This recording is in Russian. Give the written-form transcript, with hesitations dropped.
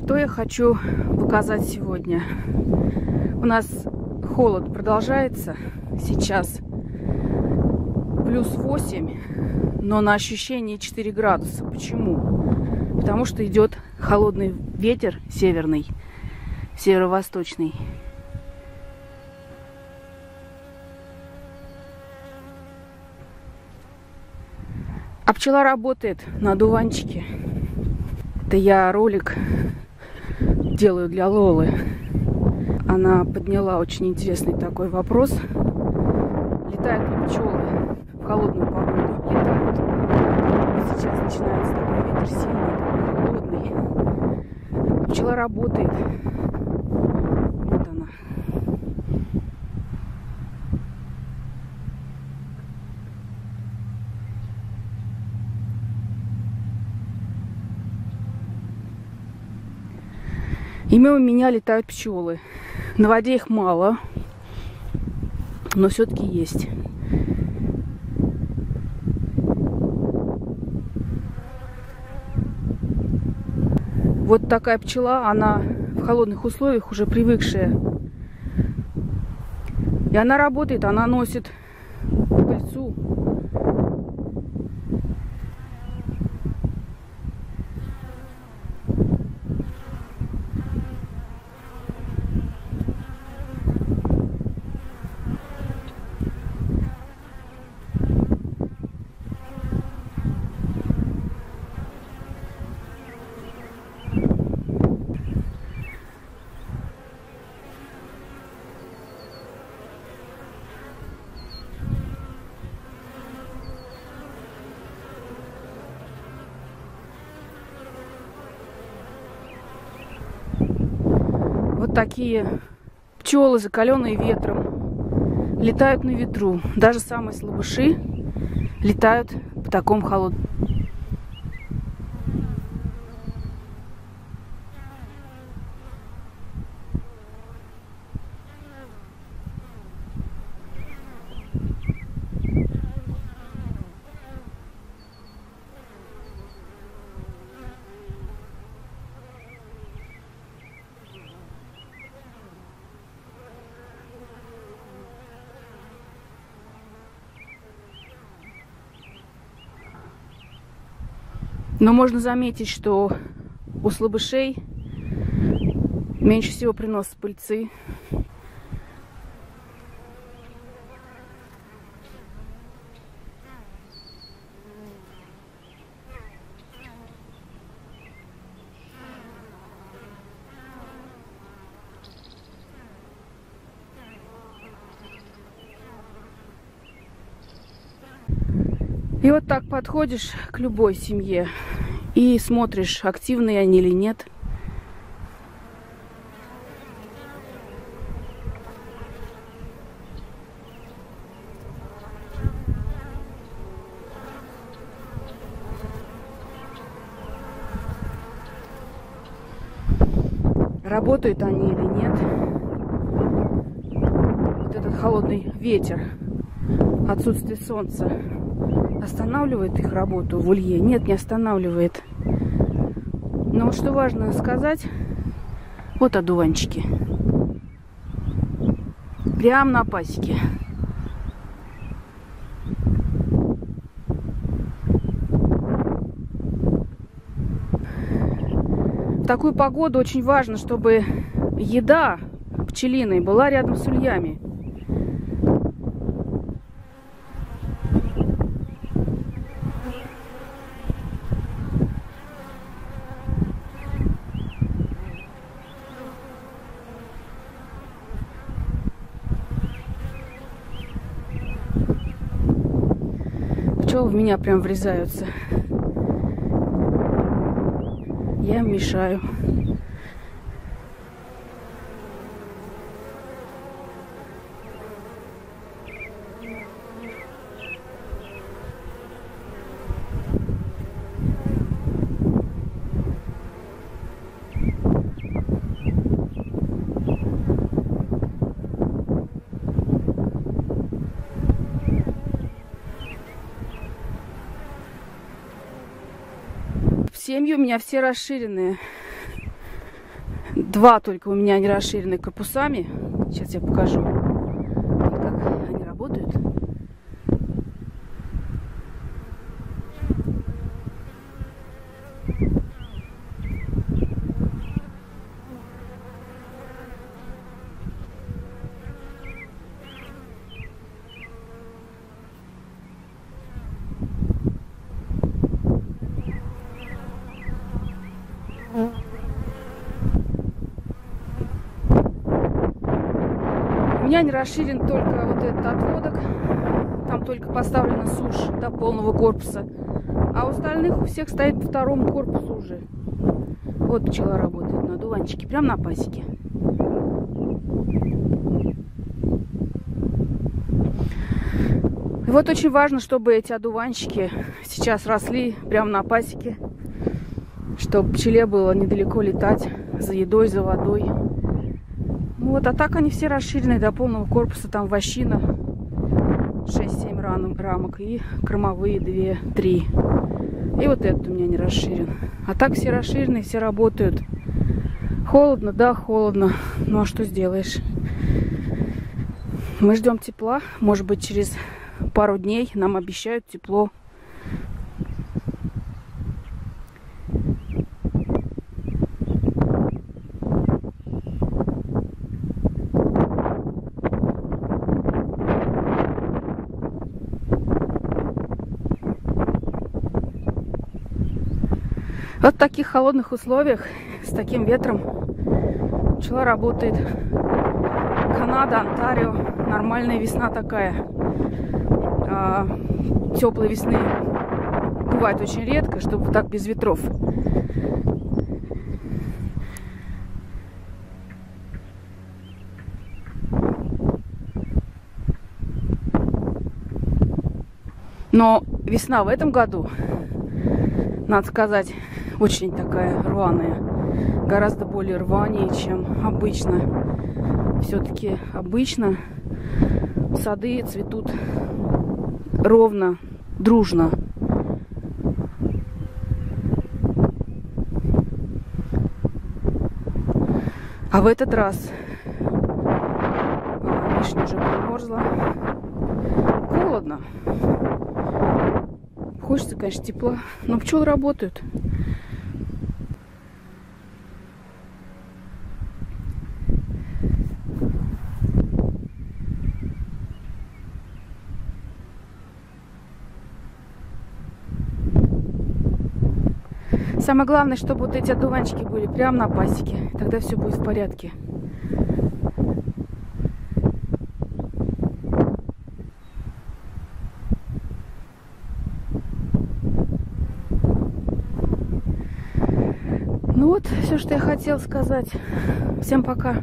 Что я хочу показать сегодня? У нас холод продолжается. Сейчас плюс 8, но на ощущение 4 градуса. Почему? Потому что идет холодный ветер северный, северо-восточный. А пчела работает на одуванчике. Это я ролик делаю для Лолы. Она подняла очень интересный такой вопрос. Летают ли пчелы в холодную погоду? Летают. Сейчас начинается такой ветер сильный, такой холодный. А пчела работает. Вот она. И мимо меня летают пчелы. На воде их мало, но все-таки есть. Вот такая пчела, она в холодных условиях уже привыкшая. И она работает, она носит пыльцу. Вот такие пчелы, закаленные ветром, летают на ветру. Даже самые слабыши летают в таком холодном. Но можно заметить, что у слабышей меньше всего приносят пыльцы. И вот так подходишь к любой семье и смотришь, активные они или нет. Работают они или нет. Вот этот холодный ветер, отсутствие солнца останавливает их работу в улье? Нет, не останавливает. Но вот что важно сказать, вот одуванчики. Прямо на пасеке. В такую погоду очень важно, чтобы еда пчелиной была рядом с ульями. Пчелы в меня прям врезаются. Я им мешаю. Семьи у меня все расширенные. Два только у меня не расширены корпусами. Сейчас я покажу, вот как они работают. У меня не расширен только вот этот отводок. Там только поставлена сушь до полного корпуса. А у остальных у всех стоит по второму корпусу уже. Вот пчела работает на одуванчике, прям на пасеке. И вот очень важно, чтобы эти одуванчики сейчас росли прямо на пасеке. Чтобы пчеле было недалеко летать за едой, за водой. Вот, а так они все расширены до полного корпуса. Там вощина 6-7 рамок и кормовые 2-3. И вот этот у меня не расширен. А так все расширены, все работают. Холодно, да, холодно. Ну а что сделаешь? Мы ждем тепла. Может быть, через пару дней нам обещают тепло. Вот в таких холодных условиях, с таким ветром, пчела работает. Канада, Онтарио, нормальная весна такая. Теплой весны бывает очень редко, чтобы так без ветров. Но весна в этом году, надо сказать, очень такая рваная. Гораздо более рванее, чем обычно. Все-таки обычно сады цветут ровно, дружно. А в этот раз вишня уже примерзла. Холодно. Хочется, конечно, тепла, но пчелы работают. Самое главное, чтобы вот эти одуванчики были прямо на пасеке. Тогда все будет в порядке. Ну вот, все, что я хотела сказать. Всем пока.